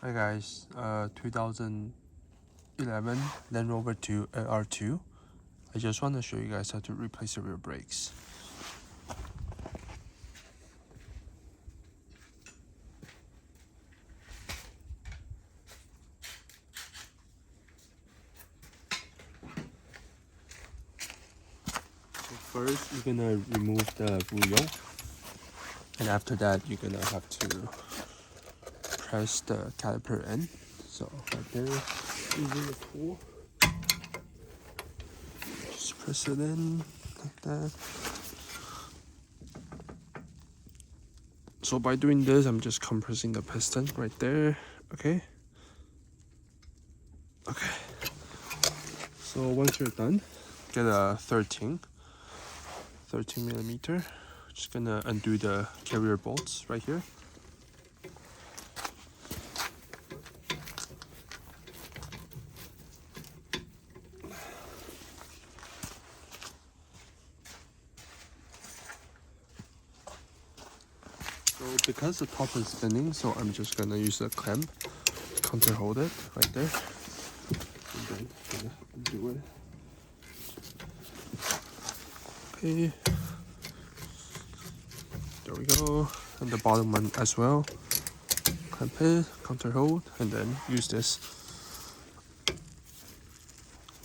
Hi guys, 2011 Land Rover LR2. I just want to show you guys how to replace the rear brakes. So first, you're gonna remove the wheel, and after that, you're gonna have to press the caliper in. So right there, using the tool, just press it in like that. So by doing this, I'm just compressing the piston right there. Okay. So once you're done, get a 13 millimeter. Just gonna undo the carrier bolts right here. So because the top is spinning, so I'm just gonna use a clamp, counter hold it right there, and then gonna undo it. Okay, there we go, and the bottom one as well. Clamp it, counter hold, and then use this.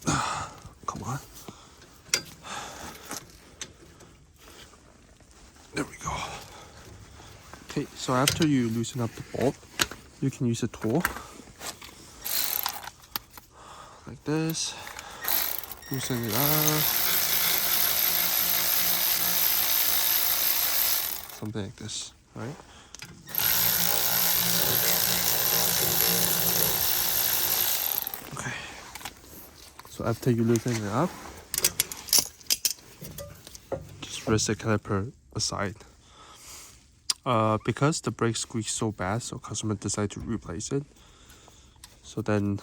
Come on. There we go. Okay, so after you loosen up the bolt, you can use a tool like this. Loosen it up. Something like this, right? Okay. So after you loosen it up, just rest the caliper aside. Because the brake squeaks so bad, so customer decided to replace it. So then,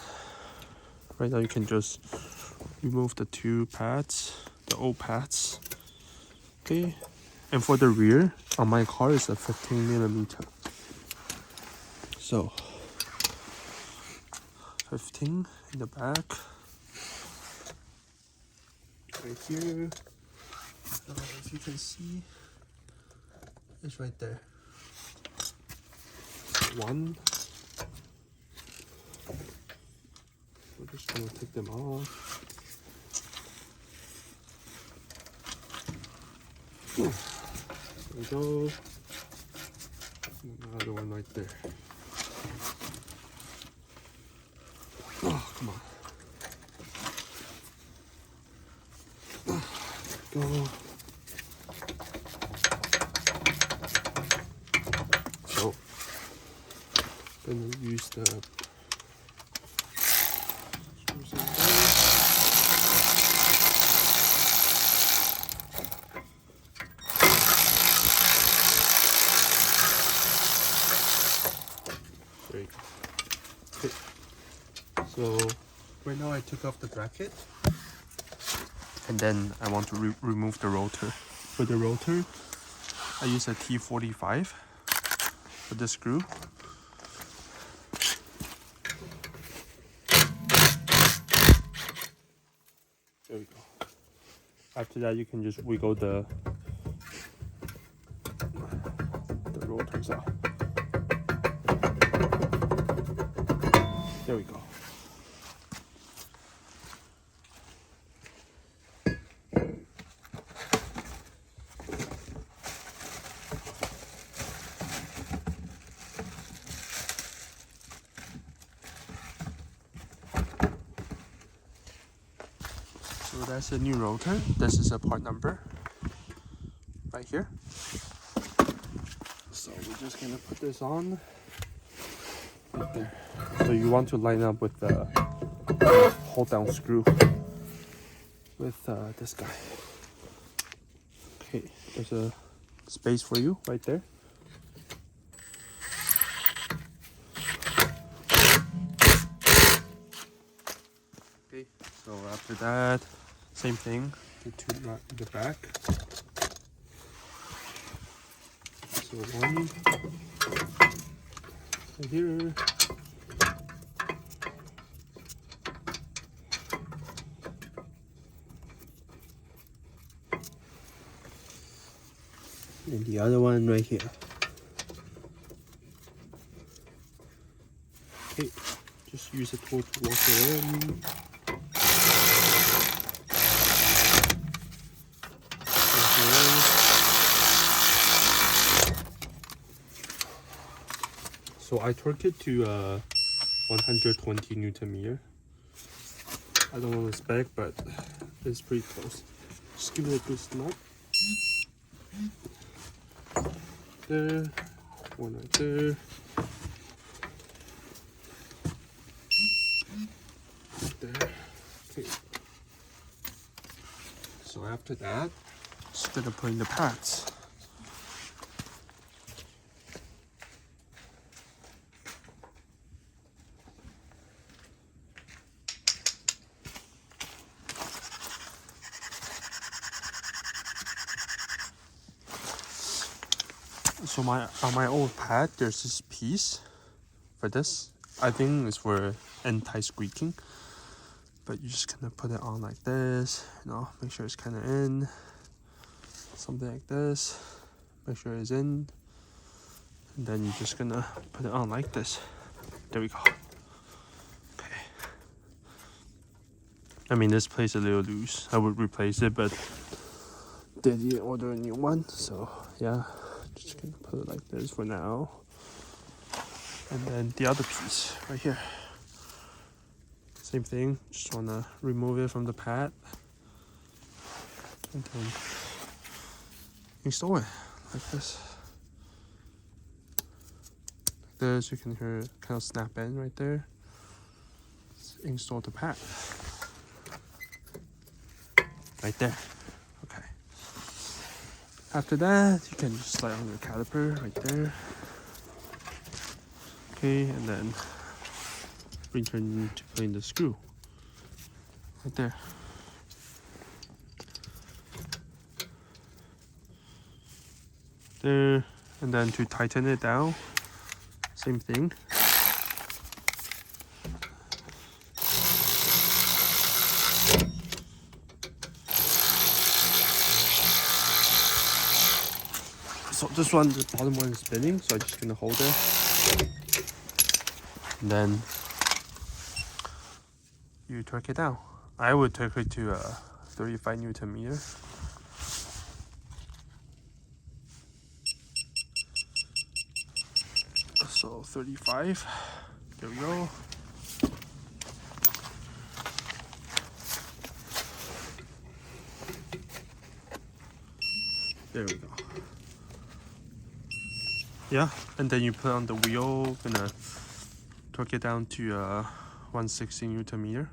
right now you can just remove the two pads, the old pads. Okay, and for the rear, on my car is a 15 millimeter. So 15 in the back, right here. As you can see, it's right there. One. We're just gonna take them off. There we go. Another one right there. Oh, come on. Go. So, gonna use the screws in there. There you go. Okay. So right now I took off the bracket, and then I want to remove the rotor. For the rotor, I use a T45 for the screw. There we go. After that, you can just wiggle the rotors out. There we go. So that's the new rotor. This is a part number right here. So we're just gonna put this on right there. So you want to line up with the hold down screw with this guy. Okay, there's a space for you right there. Okay, so after that, same thing, the back. So one right here, And the other one right here. Okay, just use a tool to wash it in. So I torqued it to 120 Newton meter. I don't know the spec, but it's pretty close. Just give it a good snap. There, one right there. There. Okay. So after that, just gonna put in the pads. So on my old pad, there's this piece for this. I think it's for anti-squeaking. But you're just gonna put it on like this, you know, make sure it's kind of in. Something like this, make sure it's in. And then you're just gonna put it on like this. There we go. Okay. I mean, this plate's a little loose. I would replace it, but they didn't order a new one, so yeah. Just gonna put it like this for now. And then the other piece right here. Same thing, just wanna remove it from the pad. And then install it like this. Like this, you can hear it kind of snap in right there. Let's install the pad. Right there. Okay. After that, you can just slide on your caliper right there. Okay, and then return to put in the screw. Right there. There, and then to tighten it down, same thing. So this one, the bottom one is spinning, so I'm just gonna hold it. And then you torque it down. I would torque it to 35 Newton meter. So 35, there we go. There we go. Yeah, and then you put on the wheel, gonna torque it down to 160 Newton meter.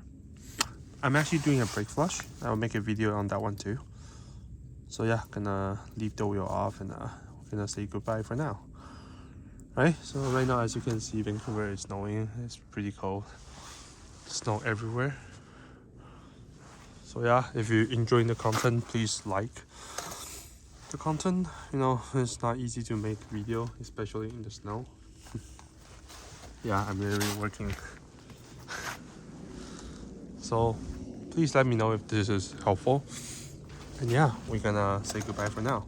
I'm actually doing a brake flush. I'll make a video on that one too. So yeah, gonna leave the wheel off and we're gonna say goodbye for now. Right, so right now, as you can see, Vancouver is snowing. It's pretty cold. Snow everywhere. So yeah, if you're enjoying the content, please like the content. You know, it's not easy to make video, especially in the snow. Yeah, I'm literally working. So please let me know if this is helpful. And yeah, we're gonna say goodbye for now.